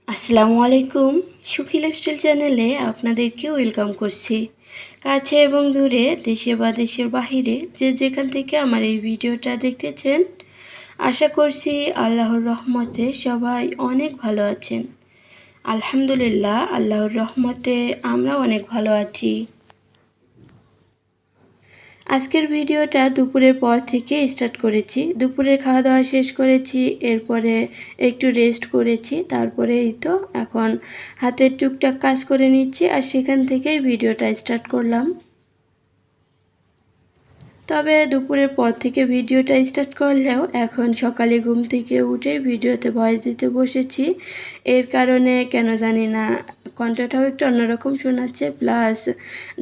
আসসালামু আলাইকুম। সুখী লাইফস্টাইল চ্যানেলে আপনাদেরকে ওয়েলকাম করছি। কাছে এবং দূরে, দেশে বা দেশের বাহিরে যে যেখান থেকে আমার এই ভিডিওটা দেখতেছেন, আশা করছি আল্লাহর রহমতে সবাই অনেক ভালো আছেন। আলহামদুলিল্লাহ, আল্লাহর রহমতে আমরা অনেক ভালো আছি। আজকের ভিডিওটা দুপুরের পর থেকে স্টার্ট করেছি। দুপুরে খাওয়া দাওয়া শেষ করেছি, এরপরে একটু রেস্ট করেছি, তারপরে এই তো এখন হাতের টুকটাক কাজ করে নিচ্ছি, আর সেখান থেকেই ভিডিওটা স্টার্ট করলাম। তবে দুপুরের পর থেকে ভিডিওটা স্টার্ট করলেও এখন সকালে ঘুম থেকে উঠে ভিডিওতে ভয়েস দিতে বসেছি। এর কারণে কেন জানি না কণ্ঠটাও একটু অন্যরকম শোনাচ্ছে, প্লাস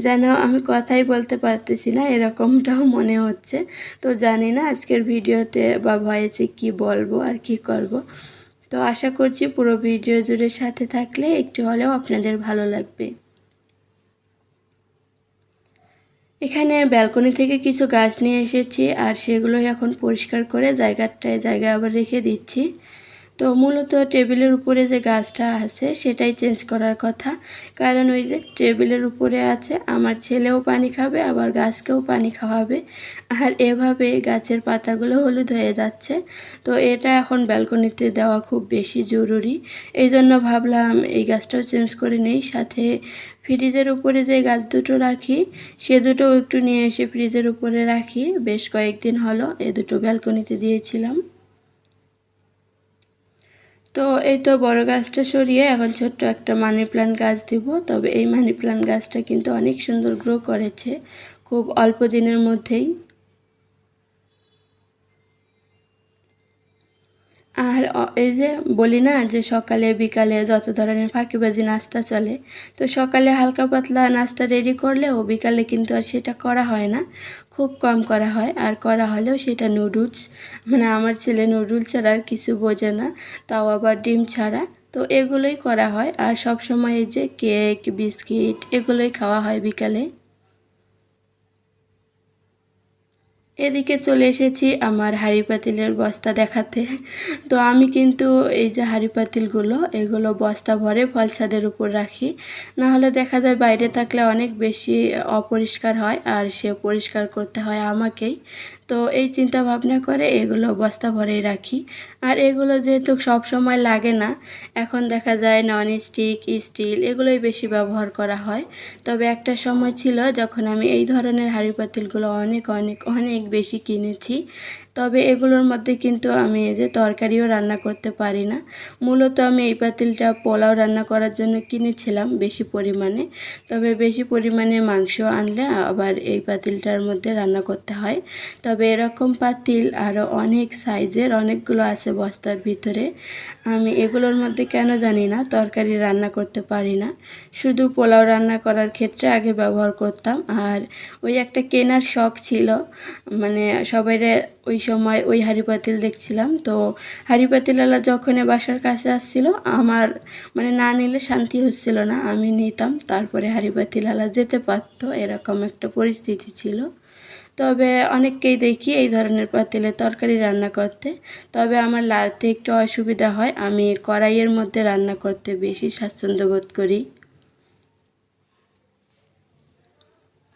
যেন আমি কথাই বলতে পারতেছি না এরকমটাও মনে হচ্ছে। তো জানি না আজকের ভিডিওতে বা ভয়েসে কি বলবো আর কি করব। তো আশা করছি পুরো ভিডিও জুড়ে সাথে থাকলে একটু হলেও আপনাদের ভালো লাগবে। এখানে ব্যালকনি থেকে কিছু গাছ নিয়ে এসেছি, আর সেগুলোই এখন পরিষ্কার করে জায়গায় আবার রেখে দিচ্ছি। তো মূলত টেবিলের উপরে যে গাছটা আছে সেটাই চেঞ্জ করার কথা, কারণ ওই যে টেবিলের উপরে আছে, আমার ছেলেও পানি খাবে আবার গাছকেও পানি খাওয়াবে, আর এভাবে গাছের পাতাগুলো হলুদ হয়ে যাচ্ছে। তো এটা এখন ব্যালকনিতে দেওয়া খুব বেশি জরুরি, এই জন্য ভাবলাম এই গাছটাও চেঞ্জ করে নেই। সাথে ফ্রিজের উপরে যে গাছ দুটো রাখি সে দুটোও একটু নিয়ে এসে ফ্রিজের উপরে রাখি। বেশ কয়েকদিন হলো এ দুটো ব্যালকনিতে দিয়েছিলাম। তো এই তো বড় গাছটা সরিয়ে এখন ছোট্ট একটা মানি প্ল্যান্ট গাছ দিব। তবে এই মানি প্ল্যান্ট গাছটা কিন্তু অনেক সুন্দর গ্রো করেছে খুব অল্প দিনের মধ্যেই। আর এই যে বলি না যে সকালে বিকালে যত ধরনের ফাঁকিবাজি নাস্তা চলে, তো সকালে হালকা পাতলা নাস্তা রেডি করলেও বিকালে কিন্তু আর সেটা করা হয় না, খুব কম করা হয়। আর করা হলেও সেটা নুডলস, মানে আমার ছেলে নুডলস ছাড়া আর কিছু বোঝে না, তাও আবার ডিম ছাড়া। তো এগুলোই করা হয়, আর সব সময় এই যে কেক বিস্কিট এগুলোই খাওয়া হয় বিকালে। এদিকে চলে এসেছি আমার হাঁড়ি পাতিলের বস্তা দেখাতে। তো আমি কিন্তু এই যে হাঁড়ি পাতিলগুলো এগুলো বস্তা ভরে ফল ছাদের উপর রাখি, না হলে দেখা যায় বাইরে থাকলে অনেক বেশি অপরিষ্কার হয় আর সে পরিষ্কার করতে হয় আমাকেই। তো এই চিন্তা ভাবনা করে এগুলো বস্তা ভরেই রাখি। আর এগুলো যেহেতু সব সময় লাগে না, এখন দেখা যায় নন স্টিক স্টিল এগুলোই বেশি ব্যবহার করা হয়। তবে একটা সময় ছিল যখন আমি এই ধরনের হাঁড়ি পাতিলগুলো অনেক অনেক অনেক বেশি কিনেছি। তবে এগুলোর মধ্যে কিন্তু আমি এই যে তরকারিও রান্না করতে পারি না। মূলত আমি এই পাতিলটা পোলাও রান্না করার জন্য কিনেছিলাম বেশি পরিমাণে। তবে বেশি পরিমাণে মাংস আনলে আবার এই পাতিলটার মধ্যে রান্না করতে হয়। তবে এরকম পাতিল আরও অনেক সাইজের অনেকগুলো আছে বস্তার ভিতরে। আমি এগুলোর মধ্যে কেন জানি না তরকারি রান্না করতে পারি না, শুধু পোলাও রান্না করার ক্ষেত্রে আগে ব্যবহার করতাম। আর ওই একটা কেনার শখ ছিল, মানে সবাইরে ওই সময় ওই হাঁড়ি পাতিল দেখছিলাম, তো হাঁড়ি পাতিলওয়ালা যখন বাসার কাছে আসছিল আমার মানে না নিলে শান্তি হচ্ছিল না, আমি নিতাম তারপরে হাঁড়ি পাতিলওয়ালা যেতে পারতো, এরকম একটা পরিস্থিতি ছিল। তবে অনেককেই দেখি এই ধরনের পাতিলে তরকারি রান্না করতে। তবে আমার লাড়তে একটু অসুবিধা হয়, আমি কড়াইয়ের মধ্যে রান্না করতে বেশি স্বাচ্ছন্দ্য বোধ করি।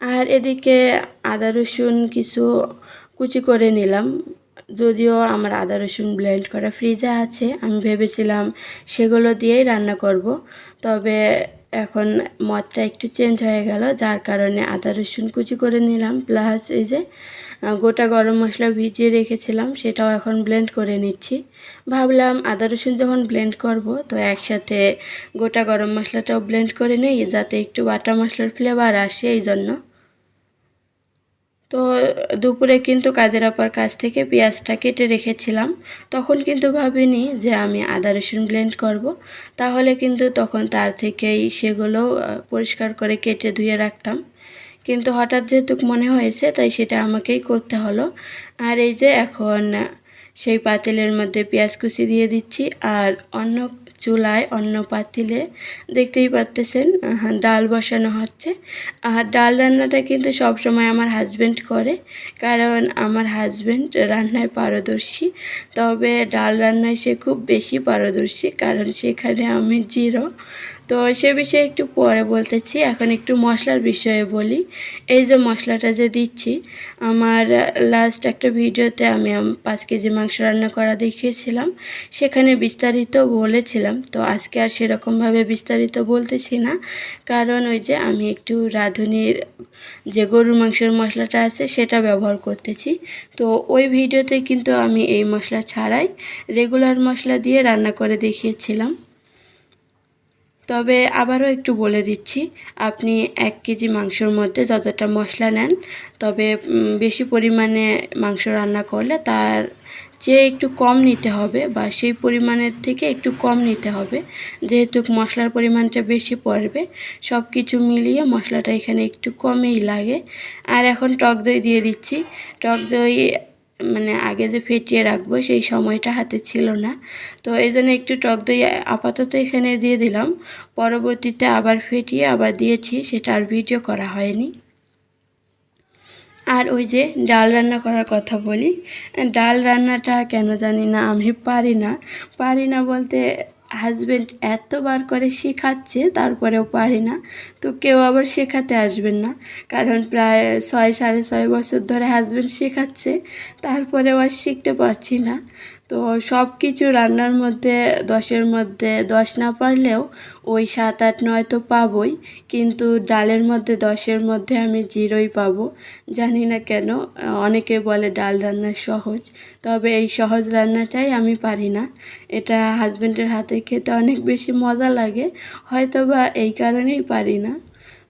আর এদিকে আদা রসুন কিছু কুচি করে নিলাম। যদিও আমার আদা রসুন ব্লেন্ড করা ফ্রিজে আছে, আমি ভেবেছিলাম সেগুলো দিয়েই রান্না করব। তবে এখন মতটা একটু চেঞ্জ হয়ে গেল, যার কারণে আদা রসুন কুচি করে নিলাম, প্লাস এই যে গোটা গরম মশলা ভিজিয়ে রেখেছিলাম সেটাও এখন ব্লেন্ড করে নিচ্ছি। ভাবলাম আদা রসুন যখন ব্লেন্ড করব তো একসাথে গোটা গরম মশলাটাও ব্লেন্ড করে নিই, যাতে একটু বাটা মশলার ফ্লেভার আসে এই জন্য। তো দুপুরে কিন্তু কাজের আপার কাছ থেকে পেঁয়াজটা কেটে রেখেছিলাম, তখন কিন্তু ভাবিনি যে আমি আদা রসুন ব্লেন্ড করব। তাহলে কিন্তু তখন তার থেকেই সেগুলো পরিষ্কার করে কেটে ধুয়ে রাখতাম, কিন্তু হঠাৎ যেহেতু মনে হয়েছে তাই সেটা আমাকেই করতে হলো। আর এই যে এখন সেই পাতিলের মধ্যে পেঁয়াজ কুচি দিয়ে দিচ্ছি, আর অন্য চুলায় অন্য পাতিলে দেখতেই পারতেছেন ডাল বসানো হচ্ছে। আর ডাল রান্নাটা কিন্তু সবসময় আমার হাজব্যান্ড করে, কারণ আমার হাজব্যান্ড রান্নায় পারদর্শী। তবে ডাল রান্নায় সে খুব বেশি পারদর্শী, কারণ সেখানে আমি জিরো। তো সে বিষয়ে একটু পরে বলতেছি, এখন একটু মশলার বিষয়ে বলি। এই যে মশলাটা যে দিচ্ছি, আমার লাস্ট একটা ভিডিওতে আমি 5 কেজি মাংস রান্না করা দেখিয়েছিলাম, সেখানে বিস্তারিত বলেছিলাম। তো আজকে আর সেরকমভাবে বিস্তারিত বলতেছি না, কারণ ওই যে আমি একটু রাঁধুনির যে গরুর মাংসের মশলাটা আছে সেটা ব্যবহার করতেছি। তো ওই ভিডিওতে কিন্তু আমি এই মশলা ছাড়াই রেগুলার মশলা দিয়ে রান্না করে দেখিয়েছিলাম। তবে আবারও একটু বলে দিচ্ছি, আপনি 1 কেজি মাংসর মধ্যে যতটা মশলা নেন, তবে বেশি পরিমাণে মাংস রান্না করলে তার চেয়ে একটু কম নিতে হবে, বা সেই পরিমাণের থেকে একটু কম নিতে হবে, যেহেতু মশলার পরিমাণটা বেশি পড়বে। সব কিছু মিলিয়ে মশলাটা এখানে একটু কমই লাগে। আর এখন টক দই দিয়ে দিচ্ছি। টক দই মানে আগে যে ফেটিয়ে রাখবো সেই সময়টা হাতে ছিল না, তো এই জন্য একটু টক দই আপাতত এখানে দিয়ে দিলাম। পরবর্তীতে আবার ফেটিয়ে আবার দিয়েছি, সেটা আর ভিডিও করা হয়নি। আর ওই যে ডাল রান্না করার কথা বলি, ডাল রান্নাটা কেন জানি না আমি পারি না বলতে হাজব্যান্ড এতবার করে শেখাচ্ছে, তারপরেও পারি না। তো কেউ আবার শেখাতে আসবেন না, কারণ প্রায় 6-6.5 বছর ধরে হাজব্যান্ড শেখাচ্ছে, তারপরেও আর শিখতে পারছি না। তো সব কিছু রান্নার মধ্যে 10-এর মধ্যে 10 না পারলেও ওই 7-8-9 তো পাবই, কিন্তু ডালের মধ্যে 10-এর মধ্যে আমি 0ই পাবো। জানি না কেন, অনেকে বলে ডাল রান্না সহজ, তবে এই সহজ রান্নাটাই আমি পারি না। এটা হাজব্যান্ডের হাতে খেতে অনেক বেশি মজা লাগে, হয়তোবা এই কারণেই পারি না।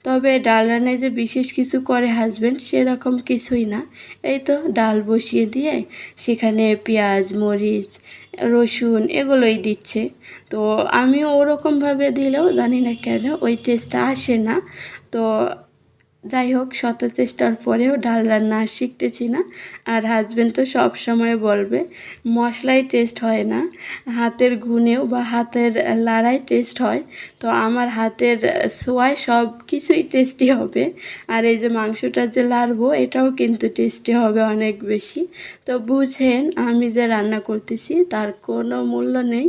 তবে ডাল রান্নায় যে বিশেষ কিছু করে হাজব্যান্ড, সেরকম কিছুই না। এই তো ডাল বসিয়ে দিয়ে সেখানে পেঁয়াজ, মরিচ, রসুন এগুলোই দিচ্ছে। তো আমিও ওরকমভাবে দিলেও জানি না কেন ওই টেস্টটা আসে না। তো যাই হোক, শত চেষ্টার পরেও ডাল রান্না শিখতেছি না। আর হাজব্যান্ড তো সব সময় বলবে মশলাই টেস্ট হয় না, হাতের গুণেও বা হাতের লাড়াই টেস্ট হয়। তো আমার হাতের ছোঁয়ায় সব কিছুই টেস্টি হবে। আর এই যে মাংসটা যে লাড়বো, এটাও কিন্তু টেস্টি হবে অনেক বেশি। তো বুঝেন, আমি যে রান্না করতেছি তার কোনো মূল্য নেই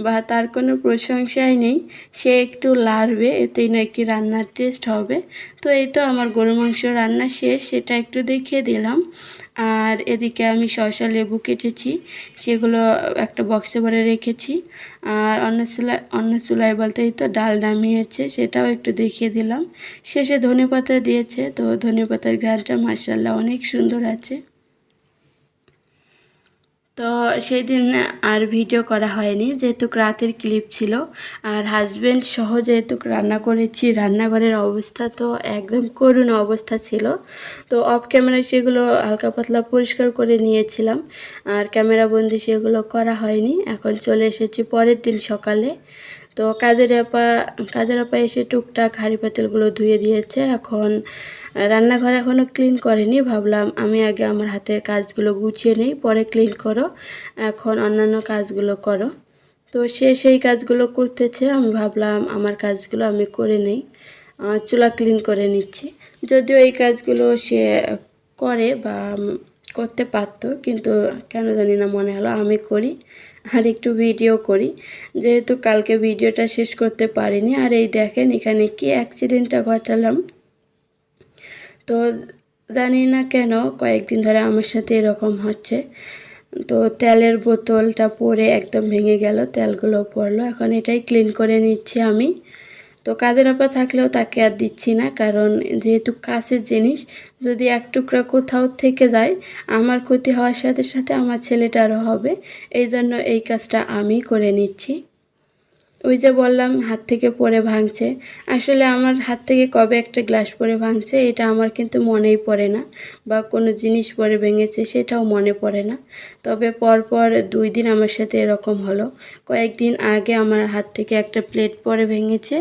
বা তার কোনো প্রশংসাই নেই। সে একটু লাড়বে, এতেই নাকি রান্নার টেস্ট হবে। তো এই তো আমার গরু মাংস রান্না শেষ, সেটা একটু দেখিয়ে দিলাম। আর এদিকে আমি শসা লেবু কেটেছি, সেগুলো একটা বক্সে ভরে রেখেছি। আর অন্য চুলায় বলতে এই তো ডাল নামিয়েছে, সেটাও একটু দেখিয়ে দিলাম। শেষে ধনেপাতা দিয়েছে, তো ধনেপাতার ঘ্রাণটা মাশাআল্লাহ অনেক সুন্দর আছে। তো সেই দিন আর ভিডিও করা হয়নি, যেহেতু রাতের ক্লিপ ছিল। আর হাজব্যান্ড সহ যেহেতু রান্না করেছি, রান্নাঘরের অবস্থা তো একদম করুণ অবস্থা ছিল। তো অফ ক্যামেরায় সেগুলো হালকা পাতলা পরিষ্কার করে নিয়েছিলাম, আর ক্যামেরাবন্দি সেগুলো করা হয়নি। এখন চলে এসেছি পরের দিন সকালে। তো কাদের আপা এসে টুকটাক হাঁড়ি পাতিলগুলো ধুয়ে দিয়েছে। এখন রান্নাঘর এখনও ক্লিন করেনি, ভাবলাম আমি আগে আমার হাতের কাজগুলো গুছিয়ে নিই, পরে ক্লিন করো, এখন অন্যান্য কাজগুলো করো। তো সে সেই কাজগুলো করতেছে, আমি ভাবলাম আমার কাজগুলো আমি করে নিই। চুলা ক্লিন করে নিচ্ছি। যদিও এই কাজগুলো সে করে বা করতে পারতো, কিন্তু কেন জানি না মনে হলো আমি করি আর একটু ভিডিও করি, যেহেতু কালকে ভিডিওটা শেষ করতে পারিনি। আর এই দেখেন এখানে কি অ্যাক্সিডেন্টটা ঘটালাম। তো জানি না কেন কয়েকদিন ধরে আমার সাথে এরকম হচ্ছে। তো তেলের বোতলটা পড়ে একদম ভেঙে গেল, তেলগুলো পড়লো। এখন এটাই ক্লিন করে নিচ্ছি আমি। তো কাজের আপা থাকলেও তাকে আর দিচ্ছি না, কারণ যেহেতু কাছের জিনিস, যদি এক টুকরা কোথাও থেকে যায় আমার ক্ষতি হওয়ার সাথে সাথে আমার ছেলেটারও হবে। এই জন্য এই কাজটা আমি করে নিচ্ছি। ওই যে বললাম হাত থেকে পড়ে ভাঙছে, আসলে আমার হাত থেকে কবে একটা গ্লাস পড়ে ভাঙছে এটা আমার কিন্তু মনেই পড়ে না, বা কোনো জিনিস পড়ে ভেঙেছে সেটাও মনে পড়ে না। তবে পরপর 2 দিন আমার সাথে এরকম হলো। কয়েকদিন আগে আমার হাত থেকে একটা প্লেট পড়ে ভেঙেছে,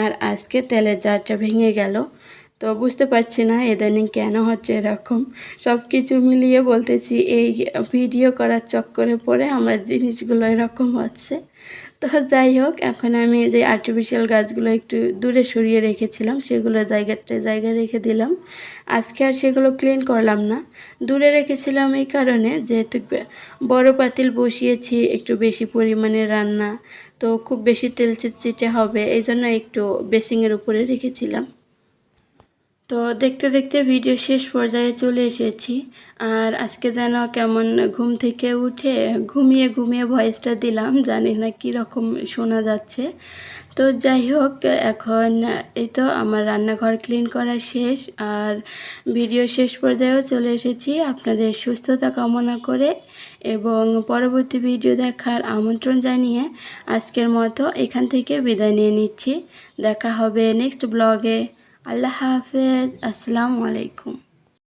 আর আজকে তেলের জারটা ভেঙে গেল। তো বুঝতে পারছি না ইদানিং কেন হচ্ছে এরকম। সব কিছু মিলিয়ে বলতেছি এই ভিডিও করার চক্করে পড়ে আমার জিনিসগুলো এরকম হচ্ছে। তো যাই হোক, এখন আমি যে আর্টিফিশিয়াল গাছগুলো একটু দূরে সরিয়ে রেখেছিলাম সেগুলো জায়গায় রেখে দিলাম। আজকে আর সেগুলো ক্লিন করলাম না, দূরে রেখেছিলাম এই কারণে যেহেতু বড় পাতিল বসিয়েছি, একটু বেশি পরিমাণে রান্না, তো খুব বেশি তেল চিটচিটে হবে, এই জন্য একটু বেসিংয়ের উপরে রেখেছিলাম। তো দেখতে দেখতে ভিডিও শেষ পর্যায়ে চলে এসেছি। আর আজকে যেন কেমন ঘুম থেকে উঠে ঘুমিয়ে ঘুমিয়ে ভয়েসটা দিলাম, জানি না কীরকম শোনা যাচ্ছে। তো যাই হোক, এখন এই তো আমার রান্নাঘর ক্লিন করা শেষ, আর ভিডিও শেষ পর্যায়েও চলে এসেছি আপনাদের সুস্থতা কামনা করে এবং পরবর্তী ভিডিও দেখার আমন্ত্রণ জানিয়ে আজকের মতো এখান থেকে বিদায় নিয়ে নিচ্ছি। দেখা হবে নেক্সট ব্লগে। আল্লাহ হাফেজ, আসসালামু আলাইকুম।